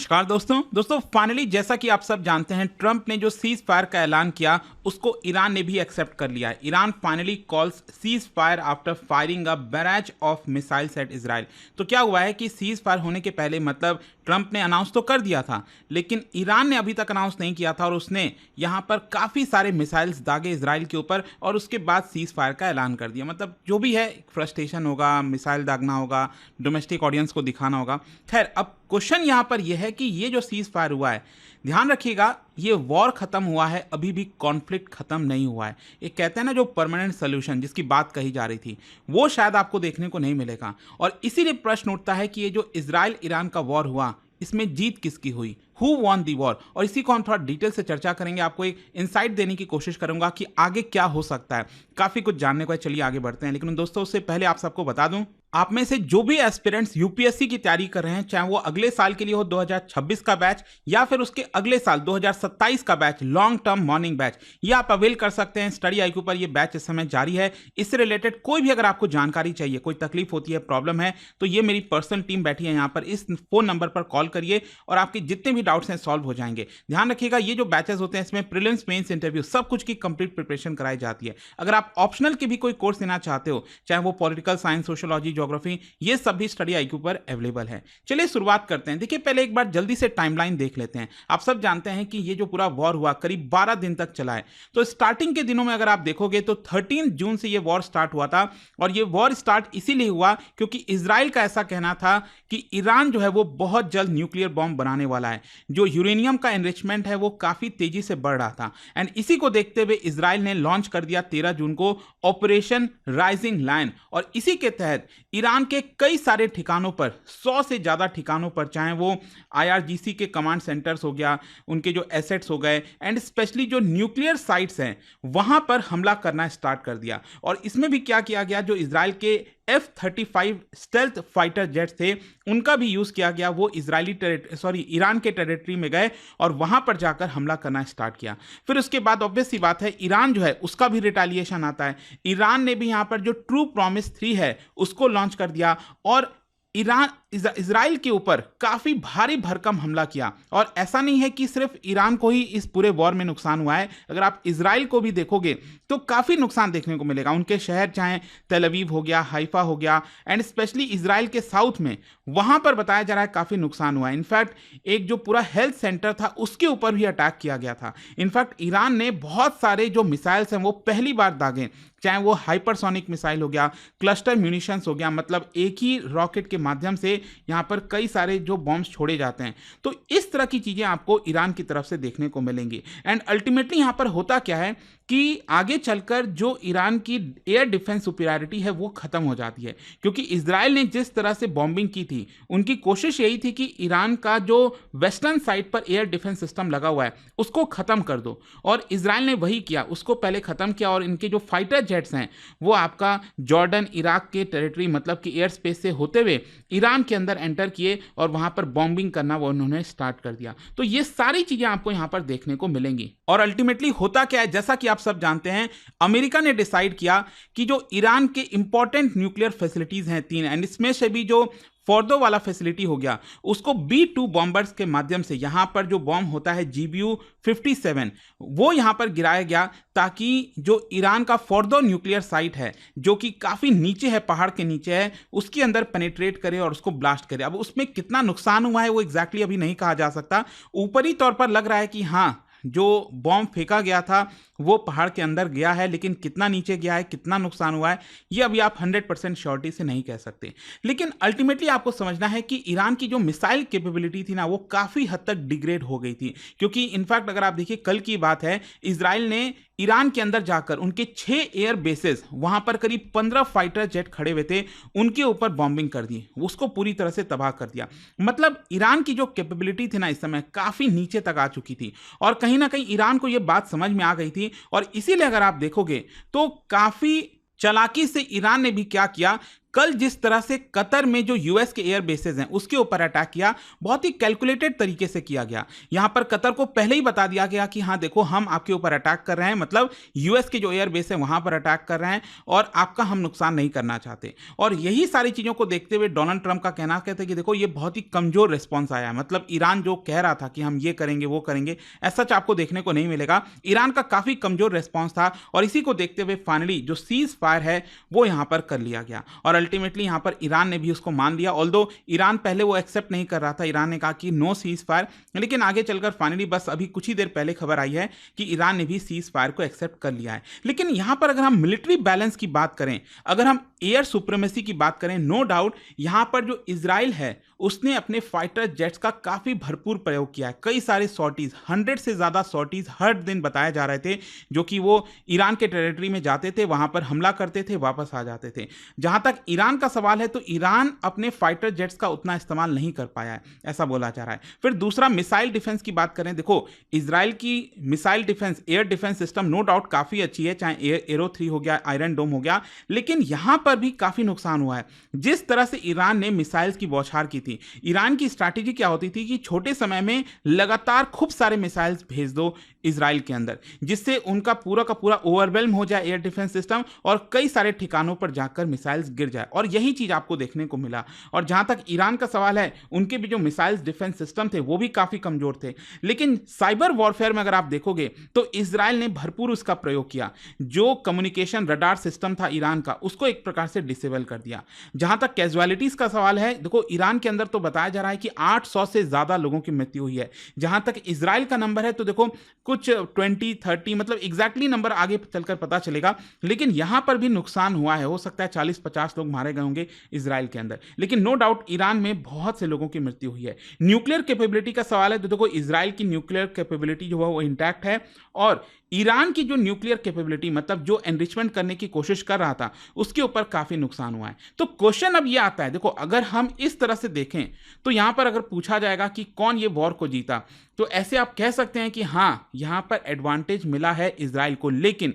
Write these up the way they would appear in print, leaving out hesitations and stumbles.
नमस्कार दोस्तों फाइनली जैसा कि आप सब जानते हैं ट्रंप ने जो सीज फायर का ऐलान किया उसको ईरान ने भी एक्सेप्ट कर लिया है। Iran finally calls ceasefire after firing a barrage of missiles at Israel. तो क्या हुआ है कि सीज फायर होने के पहले मतलब ट्रंप ने अनाउंस तो कर दिया था, लेकिन ईरान ने अभी तक अनाउंस नहीं किया था और उसने यहाँ पर काफ़ी सारे मिसाइल्स दागे इजराइल के ऊपर और उसके बाद सीज फायर का ऐलान कर दिया। मतलब जो भी है फ्रस्ट्रेशन होगा, मिसाइल दागना होगा, डोमेस्टिक ऑडियंस को दिखाना होगा। खैर अब क्वेश्चन यहाँ पर यह है कि ये जो सीज फायर हुआ है, ध्यान रखिएगा ये वॉर खत्म हुआ है, अभी भी कॉन्फ्लिक्ट खत्म नहीं हुआ है। ये कहते हैं ना जो परमानेंट सोल्यूशन जिसकी बात कही जा रही थी वो शायद आपको देखने को नहीं मिलेगा। और इसीलिए प्रश्न उठता है कि ये जो इजराइल ईरान का वॉर हुआ इसमें जीत किसकी हुई, हु वॉन दी वॉर। और इसी को हम थोड़ा डिटेल से चर्चा करेंगे, आपको एक इंसाइट देने की कोशिश करूंगा कि आगे क्या हो सकता है। काफी कुछ जानने को है, चलिए आगे बढ़ते हैं। लेकिन दोस्तों उससे पहले आप सबको बता दूं, आप में से जो भी एस्पिरेंट्स यूपीएससी की तैयारी कर रहे हैं, चाहे वो अगले साल के लिए हो 2026 का बैच या फिर उसके अगले साल 2027 का batch long term morning batch, ये आप अवेल कर सकते हैं। स्टडी आईक्यू पर ये बैच इस समय जारी है। इससे रिलेटेड कोई भी अगर आपको जानकारी चाहिए, कोई तकलीफ होती है, प्रॉब्लम है, तो ये मेरी पर्सनल टीम बैठी है यहाँ पर। इस फोन नंबर पर कॉल करिए और आपके जितने भी डाउट्स हैं सॉल्व हो जाएंगे। ध्यान रखिएगा ये जो बैचेस होते हैं इसमें प्रीलिम्स, मेंस, इंटरव्यू सब कुछ की कंप्लीट प्रिपरेशन कराई जाती है। अगर आप ऑप्शनल के भी कोई कोर्स लेना चाहते हो, चाहे वो पॉलिटिकल साइंस, सोशियोलॉजी, ज्योग्राफी, ये सभी स्टडी आईक्यू पर अवेलेबल है। चलिए शुरुआत करते हैं। देखिए पहले एक बार जल्दी से टाइमलाइन देख लेते हैं। आप सब जानते हैं कि ये जो पूरा वॉर हुआ करीब 12 दिन तक चला है। तो स्टार्टिंग के दिनों में अगर आप देखोगे तो 13 जून से ये वॉर स्टार्ट हुआ था। और ये वॉर स्टार्ट इसीलिए हुआ क्योंकि इजराइल का ऐसा कहना था कि ईरान जो है वो बहुत जल्द न्यूक्लियर बॉम्ब बनाने वाला है। जो यूरेनियम का एनरिचमेंट है वो काफी तेजी से बढ़ रहा था। एंड इसी को देखते हुए इजराइल ने लॉन्च कर दिया 13 जून को ऑपरेशन राइजिंग लायन। और इसी के तहत ईरान के कई सारे ठिकानों पर, 100 से ज्यादा ठिकानों पर, चाहे वो आईआरजीसी के कमांड सेंटर्स हो गया, उनके जो एसेट्स हो गए, एंड स्पेशली जो न्यूक्लियर साइट्स हैं वहां पर हमला करना स्टार्ट कर दिया। और इसमें भी क्या किया गया, जो इजराइल के F-35 स्टेल्थ फाइटर जेट्स थे उनका भी यूज किया गया। वो ईरान के टेरिटरी में गए और वहां पर जाकर हमला करना स्टार्ट किया। फिर उसके बाद ऑब्वियस सी बात है ईरान जो है उसका भी रिटेलिएशन आता है। ईरान ने भी यहां पर जो ट्रू प्रॉमिस 3 है उसको लॉन्च कर दिया और इजराइल के ऊपर काफी भारी भरकम हमला किया। और ऐसा नहीं है कि सिर्फ ईरान को ही इस पूरे वॉर में नुकसान हुआ है। अगर आप इजराइल को भी देखोगे तो काफी नुकसान देखने को मिलेगा। उनके शहर चाहे तेल अवीव हो गया, हाइफा हो गया, एंड स्पेशली इजराइल के साउथ में वहां पर बताया जा रहा है काफी नुकसान हुआ है। इनफैक्ट एक जो पूरा हेल्थ सेंटर था उसके ऊपर भी अटैक किया गया था। इनफैक्ट ईरान ने बहुत सारे जो मिसाइल्स हैं वो पहली बार दागे, चाहे वो हाइपरसोनिक मिसाइल हो गया, क्लस्टर म्यूनिशंस हो गया, मतलब एक ही रॉकेट के माध्यम से यहाँ पर कई सारे जो बॉम्ब्स छोड़े जाते हैं। तो इस तरह की चीजें आपको ईरान की तरफ से देखने को मिलेंगी। एंड अल्टीमेटली यहाँ पर होता क्या है कि आगे चलकर जो ईरान की एयर डिफेंस सुपीरियरिटी है वो खत्म हो जाती है। क्योंकि इजराइल ने जिस तरह से बॉम्बिंग की थी, उनकी कोशिश यही थी कि ईरान का जो वेस्टर्न साइड पर एयर डिफेंस सिस्टम लगा हुआ है उसको खत्म कर दो। और इजराइल ने वही किया, उसको पहले खत्म किया। और इनके जो फाइटर जेट्स हैं वो आपका जॉर्डन, इराक के टेरिटरी मतलब कि एयर स्पेस से होते हुए ईरान के अंदर एंटर किए और वहां पर बॉम्बिंग करना वो उन्होंने स्टार्ट कर दिया। तो ये सारी चीजें आपको यहां पर देखने को मिलेंगी। और अल्टीमेटली होता क्या है, जैसा कि आप सब जानते हैं, अमेरिका ने डिसाइड किया कि जो ईरान के इंपॉर्टेंट न्यूक्लियर फैसिलिटीज हैं 3, एंड इसमें से भी जो फोर्दो वाला फैसिलिटी हो गया उसको B-2 बॉम्बर्स के माध्यम से यहां पर जो बॉम्ब होता है GBU-57 वो यहां पर गिराया गया, ताकि जो ईरान का फोर्दो न्यूक्लियर साइट है जो कि काफी नीचे है, पहाड़ के नीचे है, उसके अंदर पेनिट्रेट करे और उसको ब्लास्ट करे। अब उसमें कितना नुकसान हुआ है वो एग्जैक्टली अभी नहीं कहा जा सकता। ऊपरी तौर पर लग रहा है कि हाँ जो बॉम्ब फेंका गया था वो पहाड़ के अंदर गया है, लेकिन कितना नीचे गया है, कितना नुकसान हुआ है, ये अभी आप 100% श्योरिटी से नहीं कह सकते। लेकिन अल्टीमेटली आपको समझना है कि ईरान की जो मिसाइल कैपेबिलिटी थी ना वो काफी हद तक डिग्रेड हो गई थी। क्योंकि इनफैक्ट अगर आप देखिए कल की बात है, इजराइल ने ईरान के अंदर जाकर उनके 6 एयर बेसेस, वहां पर करीब 15 फाइटर जेट खड़े हुए थे, उनके ऊपर बॉम्बिंग कर दी, उसको पूरी तरह से तबाह कर दिया। मतलब ईरान की जो कैपेबिलिटी थी ना इस समय काफी नीचे तक आ चुकी थी। और कहीं ना कहीं ईरान को यह बात समझ में आ गई थी। और इसीलिए अगर आप देखोगे तो काफी चालाकी से ईरान ने भी क्या किया, कल जिस तरह से कतर में जो यूएस के एयर बेसेस हैं उसके ऊपर अटैक किया, बहुत ही कैलकुलेटेड तरीके से किया गया। यहां पर कतर को पहले ही बता दिया गया कि हाँ देखो, हम आपके ऊपर अटैक कर रहे हैं, मतलब यूएस के जो एयर बेस है वहां पर अटैक कर रहे हैं और आपका हम नुकसान नहीं करना चाहते। और यही सारी चीजों को देखते हुए डोनाल्ड ट्रंप का कहना कहते कि देखो, ये बहुत ही कमजोर रिस्पॉन्स आया है। मतलब ईरान जो कह रहा था कि हम ये करेंगे वो करेंगे, ऐसा आपको देखने को नहीं मिलेगा। ईरान का काफी कमजोर रिस्पॉन्स था और इसी को देखते हुए फाइनली जो सीज फायर है वो यहां पर कर लिया गया और अल्टीमेटली यहां पर ईरान ने भी उसको मान लिया। ऑल्दो ईरान पहले वो एक्सेप्ट नहीं कर रहा था, ईरान ने कहा कि नो सीज फायर, लेकिन आगे चलकर फाइनली बस अभी कुछ ही देर पहले खबर आई है कि ईरान ने भी सीज फायर को एक्सेप्ट कर लिया है। लेकिन यहां पर अगर हम मिलिट्री बैलेंस की बात करें, अगर हम एयर सुप्रीमेसी की बात करें, नो डाउट यहां पर जो इजराइल है उसने अपने फाइटर जेट्स का काफी भरपूर प्रयोग किया है। कई सारे सॉर्टीज, 100 से ज्यादा सॉर्टीज हर दिन बताए जा रहे थे, जो कि वो ईरान के टेरिटरी में जाते थे, वहां पर हमला करते थे, वापस आ जाते थे। जहां तक ईरान का सवाल है तो ईरान अपने फाइटर जेट्स का उतना इस्तेमाल नहीं कर पाया है, ऐसा बोला जा रहा है। फिर दूसरा, मिसाइल डिफेंस की बात करें, देखो इजराइल की missile defence, air defence system no doubt काफी अच्छी है, चाहे एरो 3 हो गया, आयरन डोम हो गया, लेकिन यहां पर भी काफी नुकसान हुआ है। जिस तरह से ईरान ने मिसाइल्स की बौछार की थी, ईरान की स्ट्रैटेजी क्या होती थी कि छोटे समय में लगातार खूब सारे मिसाइल्स भेज दो इजराइल के अंदर, जिससे उनका पूरा का पूरा ओवरवेल्म हो जाए एयर डिफेंस सिस्टम और कई सारे ठिकानों पर जाकर मिसाइल्स गिर जाए, और यही चीज आपको देखने को मिला। और जहां तक ईरान का सवाल है, उनके भी जो मिसाइल्स डिफेंस सिस्टम थे वो भी काफी कमजोर थे। लेकिन साइबर वॉरफेयर में अगर आप देखोगे तो इजराइल ने भरपूर उसका प्रयोग किया। जो कम्युनिकेशन रडार सिस्टम था ईरान का, उसको एक प्रकार से डिसेबल कर दिया। जहां तक कैजुअलिटीज का सवाल है, देखो ईरान के अंदर तो बताया जा रहा है कि 800 से ज्यादा लोगों की मृत्यु हुई है। जहां तक इजराइल का नंबर है तो देखो कुछ 20-30, मतलब एग्जैक्टली नंबर आगे चलकर पता चलेगा, लेकिन यहां पर भी नुकसान हुआ है। हो सकता है 40-50 लोग मारे गए होंगे इजराइल के अंदर, लेकिन नो डाउट ईरान में बहुत से लोगों की मृत्यु हुई है। न्यूक्लियर कैपेबिलिटी का सवाल है तो देखो इजराइल की न्यूक्लियर कैपेबिलिटी जो है वो इंटैक्ट है, और ईरान की जो न्यूक्लियर कैपेबिलिटी, मतलब जो एनरिचमेंट करने की कोशिश कर रहा था, उसके ऊपर काफी नुकसान हुआ है। तो क्वेश्चन अब ये आता है, देखो अगर हम इस तरह से देखें तो यहां पर अगर पूछा जाएगा कि कौन ये वॉर को जीता, तो ऐसे आप कह सकते हैं कि हां यहां पर एडवांटेज मिला है इजराइल को, लेकिन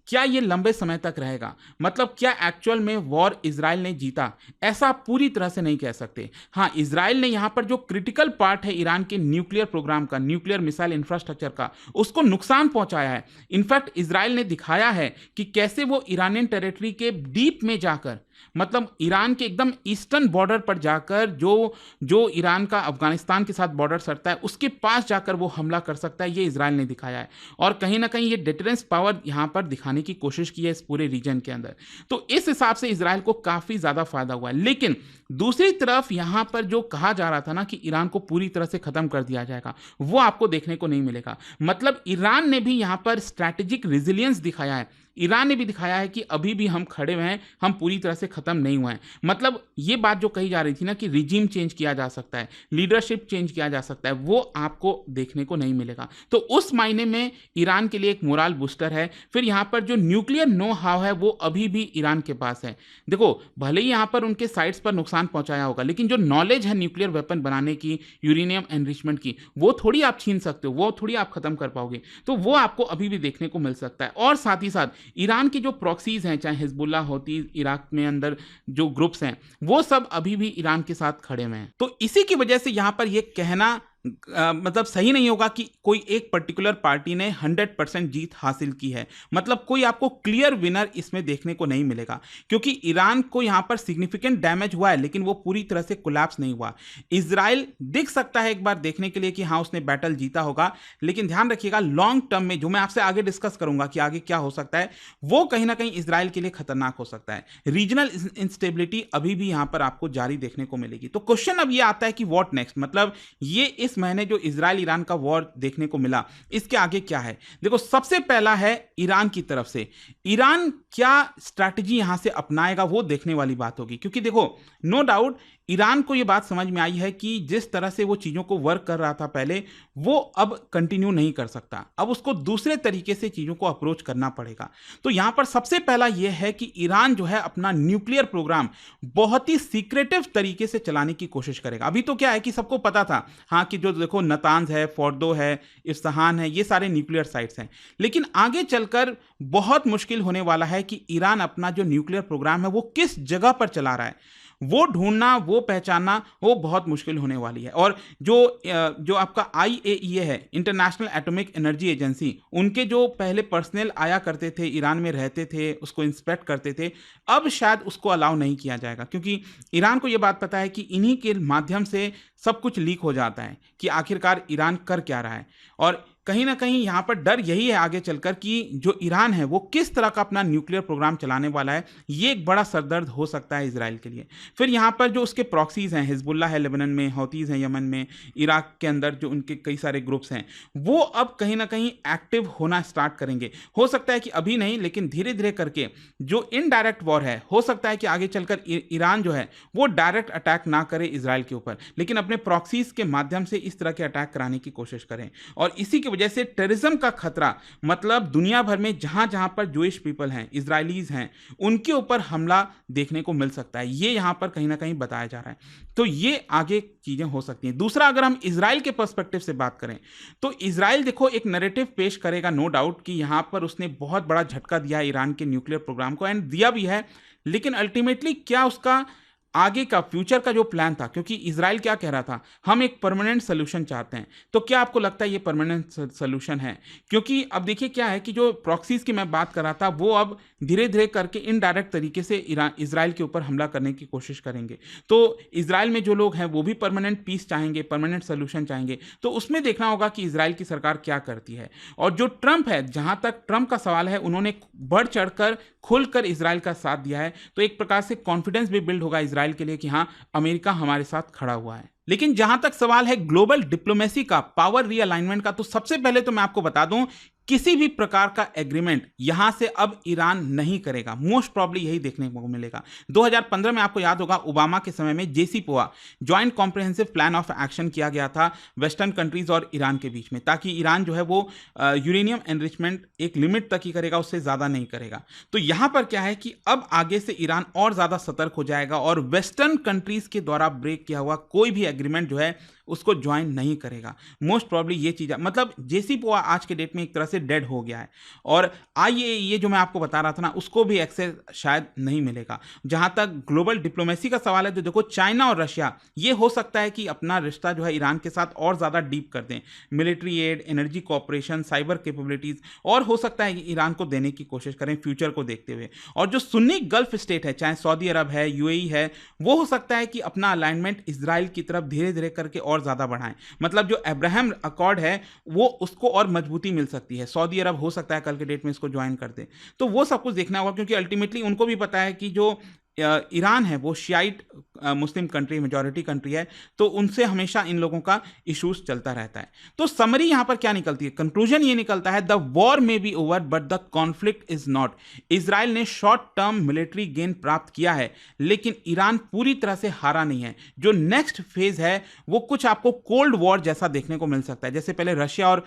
क्या ये लंबे समय तक रहेगा? मतलब क्या एक्चुअल में वॉर इजराइल ने जीता? ऐसा आप पूरी तरह से नहीं कह सकते। हाँ, इजराइल ने यहां पर जो क्रिटिकल पार्ट है ईरान के न्यूक्लियर प्रोग्राम का, न्यूक्लियर मिसाइल इंफ्रास्ट्रक्चर का, उसको नुकसान पहुंचाया है। इनफैक्ट इजराइल ने दिखाया है कि कैसे वो ईरानियन टेरिटरी के डीप में जाकर, मतलब ईरान के एकदम ईस्टर्न बॉर्डर पर जाकर, जो ईरान का अफगानिस्तान के साथ बॉर्डर सटता है, उसके पास जाकर वो हमला कर सकता है, ये इजराइल ने दिखाया है। और कहीं ना कहीं ये डिटरेंस पावर यहां पर दिखाने की कोशिश की है इस पूरे रीजन के अंदर। तो इस हिसाब से इजराइल को काफी ज्यादा फायदा हुआ है। लेकिन दूसरी तरफ यहां पर जो कहा जा रहा था ना कि ईरान को पूरी तरह से खत्म कर दिया जाएगा, वो आपको देखने को नहीं मिलेगा। मतलब ईरान ने भी यहां पर स्ट्रैटेजिक रेजिलियंस दिखाया है, ईरान ने भी दिखाया है कि अभी भी हम खड़े हुए हैं, हम पूरी तरह से खत्म नहीं हुए हैं। मतलब ये बात जो कही जा रही थी ना कि रिजीम चेंज किया जा सकता है, लीडरशिप चेंज किया जा सकता है, वो आपको देखने को नहीं मिलेगा। तो उस मायने में ईरान के लिए एक मोरल बूस्टर है। फिर यहां पर जो न्यूक्लियर नो हाउ है वो अभी भी ईरान के पास है। देखो भले ही यहां पर उनके साइट्स पर नुकसान पहुंचाया होगा, लेकिन जो नॉलेज है न्यूक्लियर वेपन बनाने की, यूरेनियम एनरिचमेंट की, वो थोड़ी आप छीन सकते हो, वो थोड़ी आप खत्म कर पाओगे। तो वो आपको अभी भी देखने को मिल सकता है। और साथ ही साथ ईरान की जो प्रॉक्सीज हैं, चाहे हिजबुल्ला होती, इराक में अंदर जो ग्रुप्स हैं, वो सब अभी भी ईरान के साथ खड़े हुए हैं। तो इसी की वजह से यहां पर यह कहना मतलब सही नहीं होगा कि कोई एक पर्टिकुलर पार्टी ने 100% जीत हासिल की है। मतलब कोई आपको क्लियर विनर इसमें देखने को नहीं मिलेगा, क्योंकि ईरान को यहां पर सिग्निफिकेंट डैमेज हुआ है, लेकिन वो पूरी तरह से कोलैप्स नहीं हुआ। इजराइल दिख सकता है एक बार देखने के लिए कि हाँ उसने बैटल जीता होगा, लेकिन ध्यान रखिएगा लॉन्ग टर्म में, जो मैं आपसे आगे डिस्कस करूंगा कि आगे क्या हो सकता है, वो कहीं ना कहीं इजराइल के लिए खतरनाक हो सकता है। रीजनल इंस्टेबिलिटी अभी भी यहां पर आपको जारी देखने को मिलेगी। तो क्वेश्चन अब ये आता है कि व्हाट नेक्स्ट, मतलब ये इस महीने जो इजराइल ईरान का वॉर देखने को मिला, इसके आगे क्या है। देखो सबसे पहला है ईरान की तरफ से, ईरान क्या स्ट्रैटेजी यहां से अपनाएगा वो देखने वाली बात होगी। क्योंकि देखो नो डाउट ईरान को ये बात समझ में आई है कि जिस तरह से वो चीज़ों को वर्क कर रहा था पहले, वो अब कंटिन्यू नहीं कर सकता। अब उसको दूसरे तरीके से चीज़ों को अप्रोच करना पड़ेगा। तो यहाँ पर सबसे पहला ये है कि ईरान जो है अपना न्यूक्लियर प्रोग्राम बहुत ही सीक्रेटिव तरीके से चलाने की कोशिश करेगा। अभी तो क्या है कि सबको पता था, हाँ, कि जो देखो नतांज है, फोर्दो है, इस्फहान है, ये सारे न्यूक्लियर साइट्स हैं। लेकिन आगे चलकर बहुत मुश्किल होने वाला है कि ईरान अपना जो न्यूक्लियर प्रोग्राम है वो किस जगह पर चला रहा है, वो ढूंढना, वो पहचानना, वो बहुत मुश्किल होने वाली है। और जो आपका IAEA है, इंटरनेशनल एटॉमिक एनर्जी एजेंसी, उनके जो पहले पर्सनल आया करते थे, ईरान में रहते थे, उसको इंस्पेक्ट करते थे, अब शायद उसको अलाउ नहीं किया जाएगा, क्योंकि ईरान को यह बात पता है कि इन्हीं के माध्यम से सब कुछ लीक हो जाता है कि आखिरकार ईरान कर क्या रहा है। और कहीं ना कहीं यहाँ पर डर यही है आगे चलकर कि जो ईरान है वो किस तरह का अपना न्यूक्लियर प्रोग्राम चलाने वाला है। ये एक बड़ा सरदर्द हो सकता है इजराइल के लिए। फिर यहाँ पर जो उसके प्रॉक्सीज हैं, हिजबुल्लाह है लेबनान में, हौतीज़ हैं यमन में, इराक के अंदर जो उनके कई सारे ग्रुप्स हैं, वो अब कहीं ना कहीं एक्टिव होना स्टार्ट करेंगे। हो सकता है कि अभी नहीं, लेकिन धीरे धीरे करके जो इनडायरेक्ट वॉर है, हो सकता है कि आगे चलकर ईरान जो है वो डायरेक्ट अटैक ना करे इजराइल के ऊपर, लेकिन अपने प्रॉक्सीज के माध्यम से इस तरह के अटैक कराने की कोशिश करें। और इसी की वजह से टेररिज्म का खतरा, मतलब दुनिया भर में जहां जहां पर जूइश पीपल हैं, इजरायलीज हैं, उनके ऊपर हमला देखने को मिल सकता है। ये यहां पर कहीं ना कहीं बताया जा रहा है। तो ये आगे चीजें हो सकती हैं। दूसरा, अगर हम इजराइल के पर्सपेक्टिव से बात करें तो इजराइल देखो एक नैरेटिव पेश करेगा, नो डाउट, कि यहां पर उसने बहुत बड़ा झटका दिया है ईरान के न्यूक्लियर प्रोग्राम को, एंड दिया भी है। लेकिन अल्टीमेटली क्या उसका आगे का फ्यूचर का जो प्लान था, क्योंकि इजराइल क्या कह रहा था, हम एक परमानेंट सोल्यूशन चाहते हैं, तो क्या आपको लगता है ये परमानेंट सोल्यूशन है? क्योंकि अब देखिए क्या है कि जो प्रॉक्सीज की मैं बात कर रहा था, वो अब धीरे धीरे करके इनडायरेक्ट तरीके से इजराइल के ऊपर हमला करने की कोशिश करेंगे। तो इजराइल में जो लोग हैं वो भी परमानेंट पीस चाहेंगे, परमानेंट सोल्यूशन चाहेंगे। तो उसमें देखना होगा कि इजराइल की सरकार क्या करती है। और जो ट्रंप है, जहां तक ट्रंप का सवाल है, उन्होंने बढ़ चढ़कर खुलकर इजराइल का साथ दिया है। तो एक प्रकार से कॉन्फिडेंस भी बिल्ड होगा इजराइल के लिए कि हाँ, अमेरिका हमारे साथ खड़ा हुआ है। लेकिन जहां तक सवाल है ग्लोबल डिप्लोमेसी का, पावर रीअलाइनमेंट का, तो सबसे पहले तो मैं आपको बता दूं, किसी भी प्रकार का एग्रीमेंट यहां से अब ईरान नहीं करेगा। मोस्ट प्रॉब्ली यही देखने को मिलेगा। 2015 में आपको याद होगा, ओबामा के समय में JCPOA, joint comprehensive plan of action, किया गया था वेस्टर्न कंट्रीज और ईरान के बीच में, ताकि ईरान जो है वो यूरेनियम एनरिचमेंट एक लिमिट तक ही करेगा, उससे ज़्यादा नहीं करेगा। तो यहां पर क्या है कि अब आगे से ईरान और ज़्यादा सतर्क हो जाएगा और वेस्टर्न कंट्रीज के द्वारा ब्रेक किया हुआ कोई भी एग्रीमेंट जो है उसको ज्वाइन नहीं करेगा। मोस्ट प्रॉब्ली ये चीज़, मतलब JCPOA आज के डेट में एक तरह से डेड हो गया है। और IAEA जो मैं आपको बता रहा था ना, उसको भी एक्सेस शायद नहीं मिलेगा। जहां तक ग्लोबल डिप्लोमेसी का सवाल है, तो देखो चाइना और रशिया, ये हो सकता है कि अपना रिश्ता जो है ईरान के साथ और ज़्यादा डीप कर दें। Military aid, energy cooperation, cyber capabilities, और हो सकता है कि ईरान को देने की कोशिश करें फ्यूचर को देखते हुए। और जो सुन्नी गल्फ स्टेट है, चाहे सऊदी अरब है, UAE है, वो हो सकता है कि अपना अलाइनमेंट इजराइल की तरफ धीरे धीरे करके और ज़्यादा बढ़ाएं। मतलब जो अब्राहम अकॉर्ड है, वो उसको और मजबूती मिल सकती है। सऊदी अरब हो सकता है कल के डेट में इसको ज्वाइन कर दे। तो वो सब कुछ देखना होगा, क्योंकि अल्टीमेटली उनको भी पता है कि जो ईरान है वो शियाइट मुस्लिम कंट्री, मेजॉरिटी कंट्री है, तो उनसे हमेशा इन लोगों का इश्यूज चलता रहता है। तो समरी यहां पर क्या निकलती है, कंक्लूजन ये निकलता है, the war may be over but the conflict is not. Israel ने शॉर्ट टर्म मिलिट्री गेन प्राप्त किया है, लेकिन ईरान पूरी तरह से हारा नहीं है। जो नेक्स्ट फेज है वो कुछ आपको कोल्ड वॉर जैसा देखने को मिल सकता है, जैसे पहले रशिया और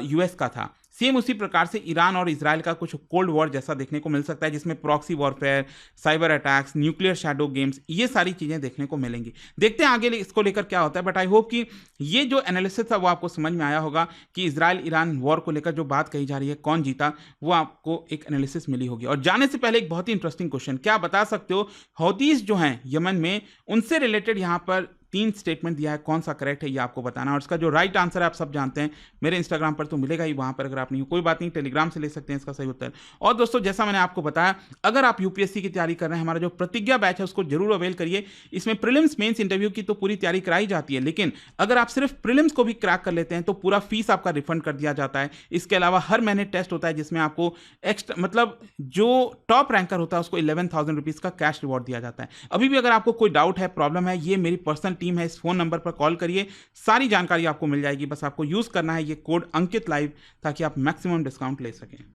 US का था, सेम उसी प्रकार से ईरान और इजराइल का कुछ कोल्ड वॉर जैसा देखने को मिल सकता है, जिसमें proxy warfare, cyber attacks, nuclear shadow games, ये सारी चीजें देखने को मिलेंगी। देखते हैं आगे इसको लेकर क्या होता है। बट आई होप कि ये जो एनालिसिस था वो आपको समझ में आया होगा कि इजराइल ईरान वॉर को लेकर जो बात कही जा रही है, कौन जीता, वो आपको एक एनालिसिस मिली होगी। और जाने से पहले एक बहुत ही इंटरेस्टिंग क्वेश्चन, क्या बता सकते हो हौतीज जो हैं यमन में, उनसे रिलेटेड यहाँ पर 3 स्टेटमेंट दिया है, कौन सा करेक्ट है ये आपको बताना है। और इसका जो राइट आंसर है आप सब जानते हैं, मेरे इंस्टाग्राम पर तो मिलेगा ही, वहां पर अगर आप नहीं हो कोई बात नहीं, टेलीग्राम से ले सकते हैं इसका सही उत्तर। और दोस्तों, जैसा मैंने आपको बताया, अगर आप UPSC की तैयारी कर रहे हैं, हमारा जो प्रतिज्ञा बैच है उसको जरूर अवेल करिए। इसमें प्रीलिम्स, मेंस, इंटरव्यू की तो पूरी तैयारी कराई जाती है, लेकिन अगर आप सिर्फ प्रीलिम्स को भी क्रैक कर लेते हैं तो पूरा फीस आपका रिफंड कर दिया जाता है। इसके अलावा हर महीने टेस्ट होता है जिसमें आपको एक्स्ट्रा, मतलब जो टॉप रैंकर होता है उसको 11,000 रुपीज का कैश रिवॉर्ड दिया जाता है। अभी भी अगर आपको कोई डाउट है, प्रॉब्लम है, ये मेरी पर्सनल टीम है, इस फोन नंबर पर कॉल करिए, सारी जानकारी आपको मिल जाएगी। बस आपको यूज करना है ये कोड अंकित लाइव, ताकि आप मैक्सिमम डिस्काउंट ले सकें।